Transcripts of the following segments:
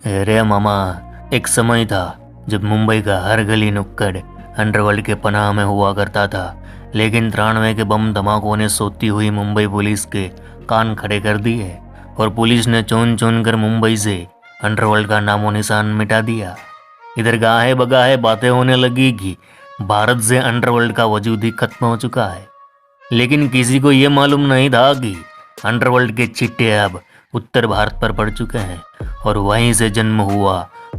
अरे मामा, एक समय था जब मुंबई का हर गली नुक्कड़ अंडरवर्ल्ड के पनाह में हुआ करता था। लेकिन 93 के बम धमाकों ने सोती हुई मुंबई पुलिस के कान खड़े कर दिए और पुलिस ने चुन चुन कर मुंबई से अंडरवर्ल्ड का नामो निशान मिटा दिया। इधर गाहे बगाहे बातें होने लगी कि भारत से अंडरवर्ल्ड का वजूद ही खत्म हो चुका है। लेकिन किसी को ये मालूम नहीं था कि अंडरवर्ल्ड के चिट्टे अब उत्तर भारत पर पड़ चुके हैं और वहीं से जन्म हुआ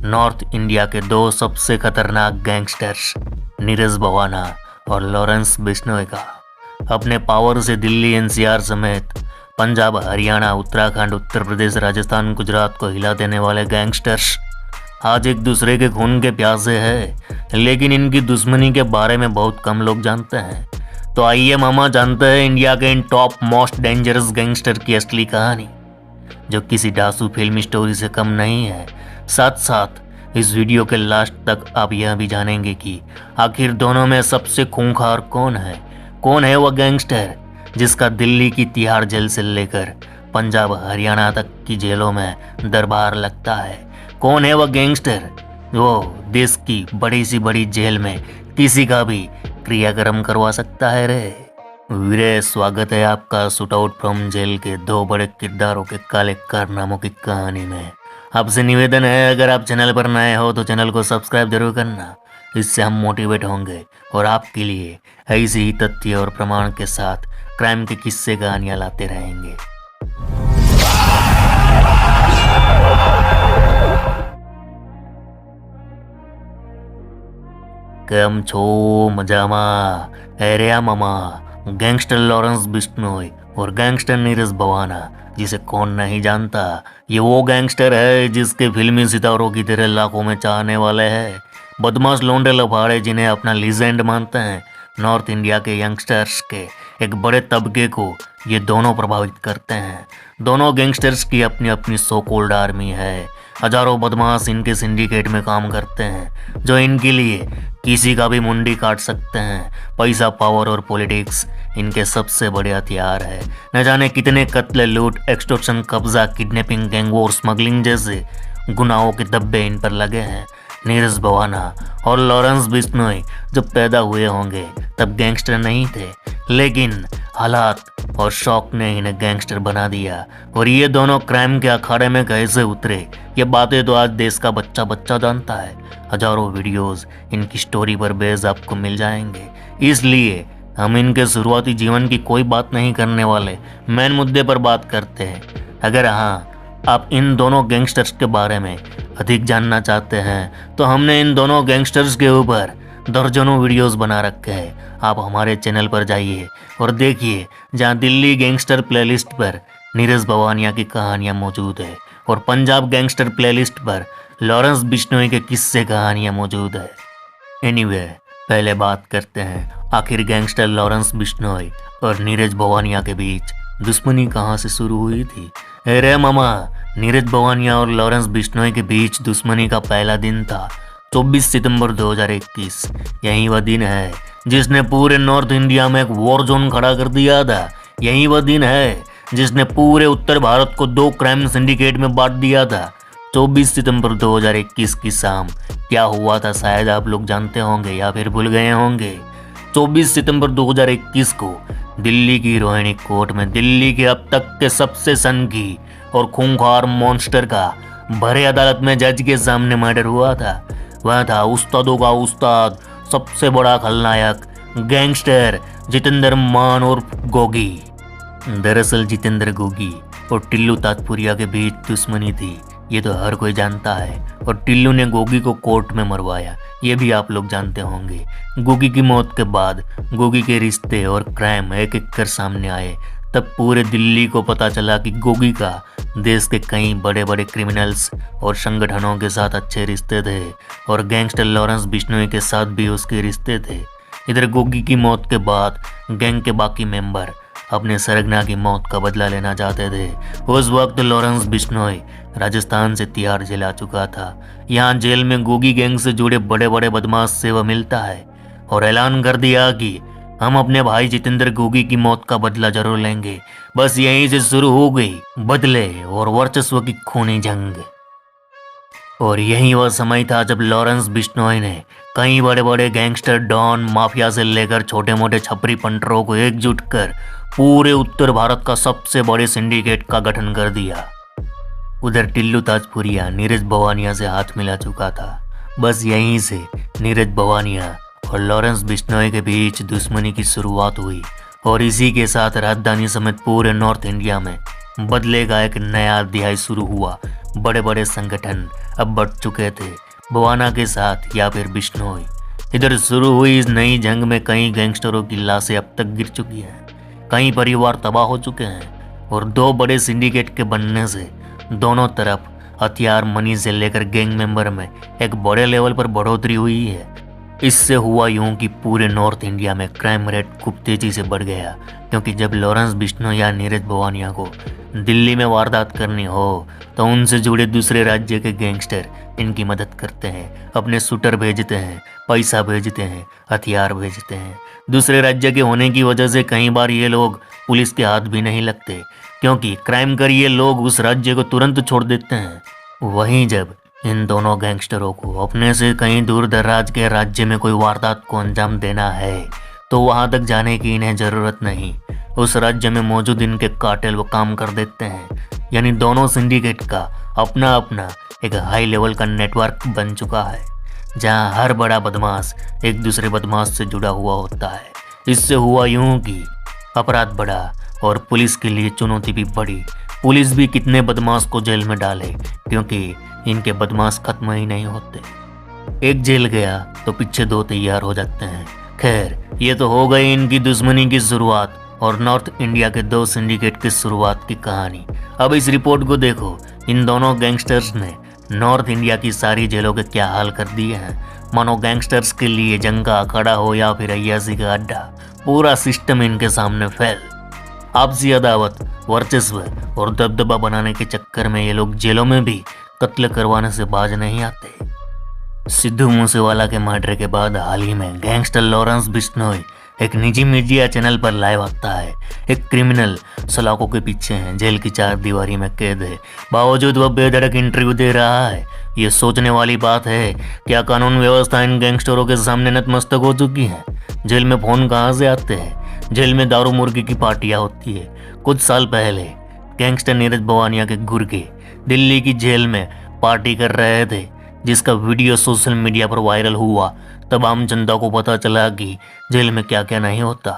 नॉर्थ इंडिया के दो सबसे खतरनाक गैंगस्टर्स नीरज भवाना और लॉरेंस बिश्नोई का। अपने पावर से दिल्ली एनसीआर समेत पंजाब, हरियाणा, उत्तराखंड, उत्तर प्रदेश, राजस्थान, गुजरात को हिला देने वाले गैंगस्टर्स आज एक दूसरे के खून के प्यासे हैं, लेकिन इनकी दुश्मनी के बारे में बहुत कम लोग जानते हैं। तो आइए मामा जानते हैं इंडिया के इन टॉप मोस्ट डेंजरस गैंगस्टर की असली कहानी, जो किसी डासू फिल्म स्टोरी से कम नहीं है। साथ साथ इस वीडियो के लास्ट तक आप यह भी जानेंगे कि आखिर दोनों में सबसे खूंखार कौन है वह गैंगस्टर जिसका दिल्ली की तिहाड़ जेल से लेकर पंजाब, हरियाणा तक की जेलों में दरबार लगता है। कौन है वह गैंगस्टर वो देश की बड़ी सी बड़ी जेल में किसी का भी क्रियाक्रम करवा सकता है रे। वीरे, स्वागत है आपका शूट आउट फ्रॉम जेल के दो बड़े किरदारों के काले कारनामों की कहानी में। आपसे निवेदन है, अगर आप चैनल पर नए हो तो चैनल को सब्सक्राइब जरूर करना। इससे हम मोटिवेट होंगे और आपके लिए ऐसी ही तथ्य और प्रमाण के साथ क्राइम के किस्से कहानियां लाते रहेंगे। કેમ છો? મજામાં? અરે મામા, गैंगस्टर लॉरेंस बिश्नोई और गैंगस्टर नीरज भवाना, जिसे कौन नहीं जानता, ये वो गैंगस्टर है जिसके फिल्मी सितारों की तरह लाखों में चाहने वाले हैं। बदमाश लोंडे लफाड़े जिन्हें अपना लीजेंड मानते हैं। नॉर्थ इंडिया के यंगस्टर्स के एक बड़े तबके को ये दोनों प्रभावित करते हैं। दोनों गैंगस्टर्स की अपनी अपनी सो कॉल्ड आर्मी है। हजारों बदमाश इनके सिंडिकेट में काम करते हैं, जो इनके लिए किसी का भी मुंडी काट सकते हैं। पैसा, पावर और पॉलिटिक्स इनके सबसे बड़े हथियार है। न जाने कितने कत्ल, लूट, एक्सटॉर्शन, कब्जा, किडनैपिंग, गैंग वॉर, स्मगलिंग जैसे गुनाहों के धब्बे इन पर लगे हैं। नीरज भवाना और लॉरेंस बिश्नोई जब पैदा हुए होंगे तब गैंगस्टर नहीं थे, लेकिन हालात और शौक ने इन्हें गैंगस्टर बना दिया। और ये दोनों क्राइम के अखाड़े में कैसे उतरे, ये बातें तो आज देश का बच्चा बच्चा जानता है। हजारों वीडियोस इनकी स्टोरी पर बेस आपको मिल जाएंगे, इसलिए हम इनके शुरुआती जीवन की कोई बात नहीं करने वाले, मेन मुद्दे पर बात करते हैं। अगर हाँ, आप इन दोनों गैंगस्टर्स के बारे में अधिक जानना चाहते हैं तो हमने इन दोनों गैंगस्टर्स के ऊपर दर्जनों वीडियोस बना रखे हैं। आप हमारे चैनल पर जाइए और देखिए, जहां दिल्ली गैंगस्टर प्लेलिस्ट पर नीरज भवानिया की कहानियां मौजूद है और पंजाब गैंगस्टर प्लेलिस्ट पर लॉरेंस बिश्नोई के किस्से कहानियां मौजूद है। एनीवे, पहले बात करते हैं आखिर गैंगस्टर लॉरेंस बिश्नोई और नीरज भवानिया के बीच दुश्मनी कहां से शुरू हुई थी। अरे मामा, नीरज भवानिया और लॉरेंस बिश्नोई के बीच दुश्मनी का पहला दिन था 24 सितंबर 2021। यही वह दिन है जिसने पूरे नॉर्थ इंडिया में एक वॉर जोन खड़ा कर दिया था। यही वह दिन है जिसने पूरे उत्तर भारत को दो क्राइम सिंडिकेट में बांट दिया था। 24 सितंबर 2021 की शाम क्या हुआ था शायद आप लोग जानते होंगे या फिर भूल गए होंगे। 24 सितंबर 2021 को दिल्ली की रोहिणी कोर्ट में दिल्ली के अब तक के सबसे सनकी और खूंखार मॉन्स्टर का भरे अदालत में जज के सामने मर्डर हुआ था। वह था उस्तादों का उस्ताद, सबसे बड़ा खलनायक गैंगस्टर जितेंद्र मान और गोगी। दरअसल जितेंद्र गोगी और टिल्लू ताजपुरिया के बीच दुश्मनी थी, ये तो हर कोई जानता है। और टिल्लू ने गोगी को कोर्ट में मरवाया, ये भी आप लोग जानते होंगे। गोगी की मौत के बाद गोगी के रिश्ते और क्राइम एक एक कर सामने आए। तब पूरे दिल्ली को पता चला कि गोगी का देश के कई बड़े बड़े क्रिमिनल्स और संगठनों के साथ अच्छे रिश्ते थे और गैंगस्टर लॉरेंस बिश्नोई के साथ भी उसके रिश्ते थे। इधर गोगी की मौत के बाद गैंग के बाकी मेंबर अपने सरगना की मौत का बदला लेना चाहते थे। उस वक्त लॉरेंस बिश्नोई राजस्थान से तिहाड़ जेल आ चुका था। यहाँ जेल में गोगी गैंग से जुड़े बड़े बड़े बदमाश से वह मिलता है और ऐलान कर दिया कि हम अपने भाई जितेंद्र गोगी की मौत का बदला जरूर लेंगे। बस यहीं से शुरू हो गई बदले और वर्चस्व की खूनी जंग। और यही वह समय था जब लॉरेंस बिश्नोई ने कई बड़े बड़े गैंगस्टर, डॉन, माफिया से लेकर छोटे मोटे छपरी पंटरों को एकजुट कर पूरे उत्तर भारत का सबसे बड़े सिंडिकेट का गठन कर दिया। उधर टिल्लू ताजपुरिया नीरज भवानिया से हाथ मिला चुका था। बस यहीं से नीरज भवानिया और लॉरेंस बिश्नोई के बीच दुश्मनी की शुरुआत हुई और इसी के साथ राजधानी समेत पूरे नॉर्थ इंडिया में बदले का एक नया अध्याय शुरू हुआ। बड़े बड़े संगठन अब बढ़ चुके थे भवाना के साथ या फिर बिश्नोई। इधर शुरू हुई इस नई जंग में कई गैंगस्टरों की लाशें अब तक गिर चुकी हैं, कई परिवार तबाह हो चुके हैं और दो बड़े सिंडिकेट के बनने से दोनों तरफ हथियार, मनी से लेकर गैंग मेंबर में एक बड़े लेवल पर बढ़ोतरी हुई है। इससे हुआ यूं कि पूरे नॉर्थ इंडिया में क्राइम रेट खूब तेजी से बढ़ गया, क्योंकि जब लॉरेंस बिश्नोई या नीरज भवानिया को दिल्ली में वारदात करनी हो तो उनसे जुड़े दूसरे राज्य के गैंगस्टर इनकी मदद करते हैं, अपने शूटर भेजते हैं, पैसा भेजते हैं, हथियार भेजते हैं। दूसरे राज्य के होने की वजह से कई बार ये लोग पुलिस के हाथ भी नहीं लगते, क्योंकि क्राइम कर ये लोग उस राज्य को तुरंत छोड़ देते हैं। वहीं जब इन दोनों गैंगस्टरों को अपने से कहीं दूर दराज के राज्य में कोई वारदात को अंजाम देना है तो वहां तक जाने की इन्हें जरूरत नहीं, उस राज्य में मौजूद इनके कार्टेल वो काम कर देते हैं। यानी दोनों सिंडिकेट का अपना अपना एक हाई लेवल का नेटवर्क बन चुका है, जहां हर बड़ा बदमाश एक दूसरे बदमाश से जुड़ा हुआ होता है। इससे हुआ यूं कि अपराध बढ़ा और पुलिस के लिए चुनौती भी बढ़ी। पुलिस भी कितने बदमाश को जेल में डाले, क्योंकि इनके बदमाश खत्म ही नहीं होते। एक जेल गया तो पीछे दो तैयार हो जाते हैं। खैर, ये तो हो गई इनकी दुश्मनी की शुरुआत और नॉर्थ इंडिया के दो सिंडिकेट की शुरुआत की कहानी। अब इस रिपोर्ट को देखो, इन दोनों गैंगस्टर्स ने नॉर्थ इंडिया की सारी जेलों के क्या हाल कर दिए हैं। मानो गैंगस्टर्स के लिए जंग का अखाड़ा हो या फिर अय्यासी का अड्डा, पूरा सिस्टम इनके सामने फैल। आपसी अदावत, वर्चस्व और दबदबा बनाने के चक्कर में ये लोग जेलों में भी कत्ल करवाने से बाज नहीं आते। सिद्धू मूसेवाला के मर्डर के बाद हाल ही में गैंगस्टर लॉरेंस बिश्नोई एक निजी मीडिया चैनल पर लाइव आता है। एक क्रिमिनल सलाखों के पीछे है, जेल की चार दीवारी में कैद है, बावजूद वह बेधड़क इंटरव्यू दे रहा है। ये सोचने वाली बात है, क्या कानून व्यवस्था इन गैंगस्टरों के सामने नतमस्तक हो चुकी है? जेल में फोन कहाँ से आते हैं? जेल में दारू मुर्गी की पार्टियां होती है। कुछ साल पहले गैंगस्टर नीरज भवानिया के गुर्गे दिल्ली की जेल में पार्टी कर रहे थे, जिसका वीडियो सोशल मीडिया पर वायरल हुआ। तब आम जनता को पता चला कि जेल में क्या क्या नहीं होता।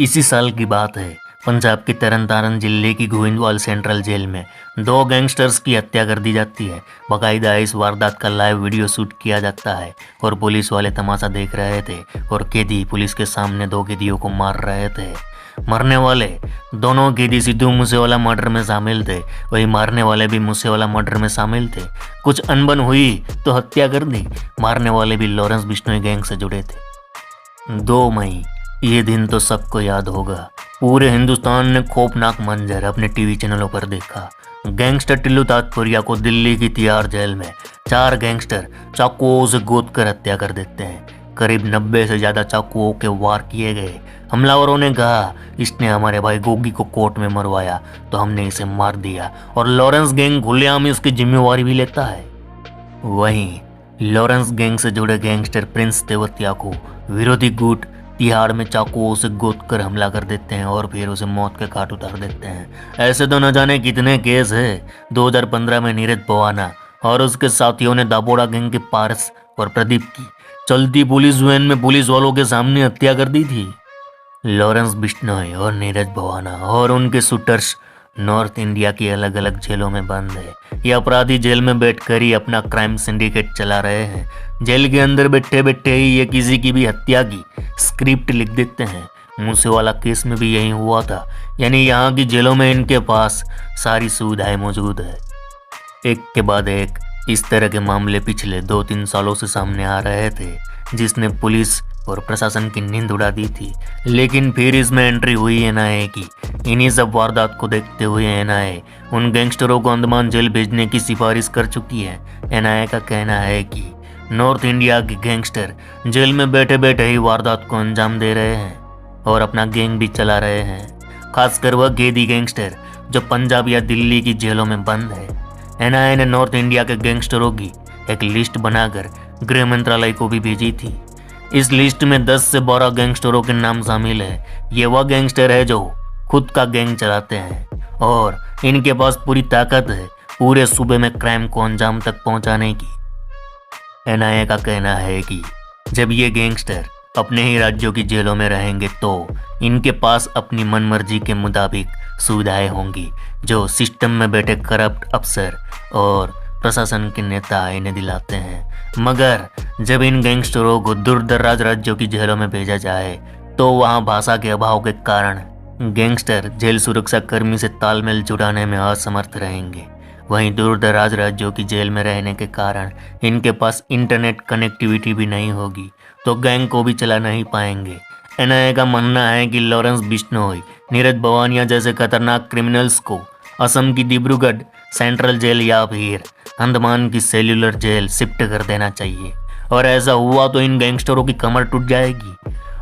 इसी साल की बात है, पंजाब की तरन तारण जिले की गोविंदवाल सेंट्रल जेल में दो गैंगस्टर्स की हत्या कर दी जाती है। बाकायदा इस वारदात का लाइव वीडियो शूट किया जाता है और पुलिस वाले तमाशा देख रहे थे और कैदी पुलिस के सामने दो कैदियों को मार रहे थे। मरने वाले दोनों कैदी सिद्धू मूसेवाला मर्डर में शामिल थे, वही मारने वाले भी मूसेवाला मर्डर में शामिल थे। कुछ अनबन हुई तो हत्या कर दी। मारने वाले भी लॉरेंस बिश्नोई गैंग से जुड़े थे। 2 मई, ये दिन तो सबको याद होगा। पूरे हिंदुस्तान ने खौफनाक मंजर अपने टीवी चैनलों पर देखा। गैंगस्टर टिल्लू ताजपुरिया को दिल्ली की तिहाड़ जेल में 4 गैंगस्टर चाकुओं से गोद कर हत्या कर देते हैं। करीब 90 से ज्यादा चाकुओं के वार किए गए। हमलावरों ने कहा, इसने हमारे भाई गोगी को कोर्ट में मरवाया तो हमने इसे मार दिया, और लॉरेंस गैंग खुलेआम इसकी जिम्मेवारी भी लेता है। वहीं लॉरेंस गैंग से जुड़े गैंगस्टर प्रिंस तेवतिया को विरोधी गुट तिहाड़ में चाकुओं से गोद कर हमला कर देते हैं और फिर उसे मौत के घाट उतार देते हैं। ऐसे तो न जाने कितने केस है। 2015 में नीरज भवाना और उसके साथियों ने दापोड़ा गैंग के पारस और प्रदीप की चलती पुलिस वैन में पुलिस वालों के सामने हत्या कर दी थी। लॉरेंस बिश्नोई और नीरज भवाना और उनके शूटर्स नॉर्थ इंडिया की अलग अलग जेलों में बंद है। ये अपराधी जेल में बैठकर ही अपना क्राइम सिंडिकेट चला रहे हैं। जेल के अंदर बैठे बैठे ही ये किसी की भी हत्या की स्क्रिप्ट लिख देते हैं। मूसेवाला केस में भी यही हुआ था। यानी यहाँ की जेलों में इनके पास सारी सुविधाएं मौजूद है। एक के बाद एक इस तरह के मामले पिछले 2-3 सालों से सामने आ रहे थे, जिसने पुलिस और प्रशासन की नींद उड़ा दी थी। लेकिन फिर इसमें एंट्री हुई एनआईए की। इन्हीं सब वारदात को देखते हुए एनआईए उन गैंगस्टरों को अंडमान जेल भेजने की सिफारिश कर चुकी है। एनआईए का कहना है कि नॉर्थ इंडिया के गैंगस्टर जेल में बैठे बैठे ही वारदात को अंजाम दे रहे हैं और अपना गैंग भी चला रहे हैं। खासकर वह कैदी गैंगस्टर जो पंजाब या दिल्ली की जेलों में बंद है। एनआईए ने नॉर्थ इंडिया के गैंगस्टरों की एक लिस्ट बनाकर गृह मंत्रालय को भी भेजी थी। इस लिस्ट में 10 से 12 गैंगस्टरों के नाम शामिल है। ये वह गैंगस्टर है जो खुद का गैंग चलाते हैं और इनके पास पूरी ताकत है पूरे सूबे में क्राइम को अंजाम तक पहुंचाने की। एनआईए का कहना है कि जब ये गैंगस्टर अपने ही राज्यों की जेलों में रहेंगे तो इनके पास अपनी मनमर्जी के मुताबिक सुविधाएं होंगी जो सिस्टम में बैठे करप्ट अफसर और प्रशासन के नेता इन्हें दिलाते हैं। मगर जब इन गैंगस्टरों को दूर दराज राज्यों की जेलों में भेजा जाए तो वहां भाषा के अभाव के कारण गैंगस्टर जेल सुरक्षा कर्मी से तालमेल जुटाने में असमर्थ रहेंगे। वहीं दूर दराज राज्यों की जेल में रहने के कारण इनके पास इंटरनेट कनेक्टिविटी भी नहीं होगी तो गैंग को भी चला नहीं पाएंगे। एनआईए का मानना है कि लॉरेंस बिश्नोई, नीरज भवानिया जैसे खतरनाक क्रिमिनल्स को असम की डिब्रूगढ़ सेंट्रल जेल या फिर अंडमान की सेल्यूलर जेल शिफ्ट कर देना चाहिए और ऐसा हुआ तो इन गैंगस्टरों की कमर टूट जाएगी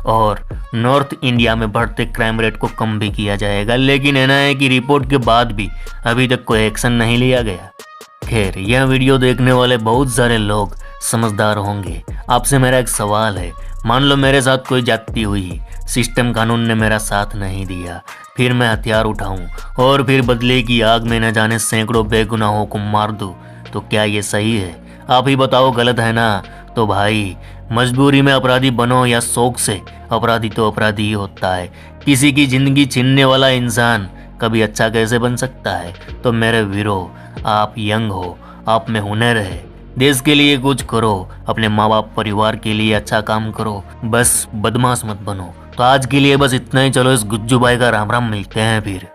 और नॉर्थ इंडिया में बढ़ते क्राइम रेट को कम भी किया जाएगा। लेकिन एनआईए की रिपोर्ट के बाद भी अभी तक कोई एक्शन नहीं लिया गया। खैर, यह वीडियो देखने वाले बहुत सारे लोग समझदार होंगे। आपसे मेरा एक सवाल है, मान लो मेरे साथ कोई जाती हुई सिस्टम कानून ने मेरा साथ नहीं दिया, फिर मैं हथियार उठाऊं और फिर बदले की आग में न जाने सैकड़ों बेगुनाहों को मार दूं, तो क्या ये सही है? आप ही बताओ, गलत है ना? तो भाई, मजबूरी में अपराधी बनो या शौक से, अपराधी तो अपराधी ही होता है। किसी की जिंदगी छीनने वाला इंसान कभी अच्छा कैसे बन सकता है? तो मेरे वीरो, आप यंग हो, आप में हुनर है, देश के लिए कुछ करो, अपने माँ बाप परिवार के लिए अच्छा काम करो, बस बदमाश मत बनो। तो आज के लिए बस इतना ही। चलो इस गुज्जू भाई का राम राम, मिलते हैं फिर।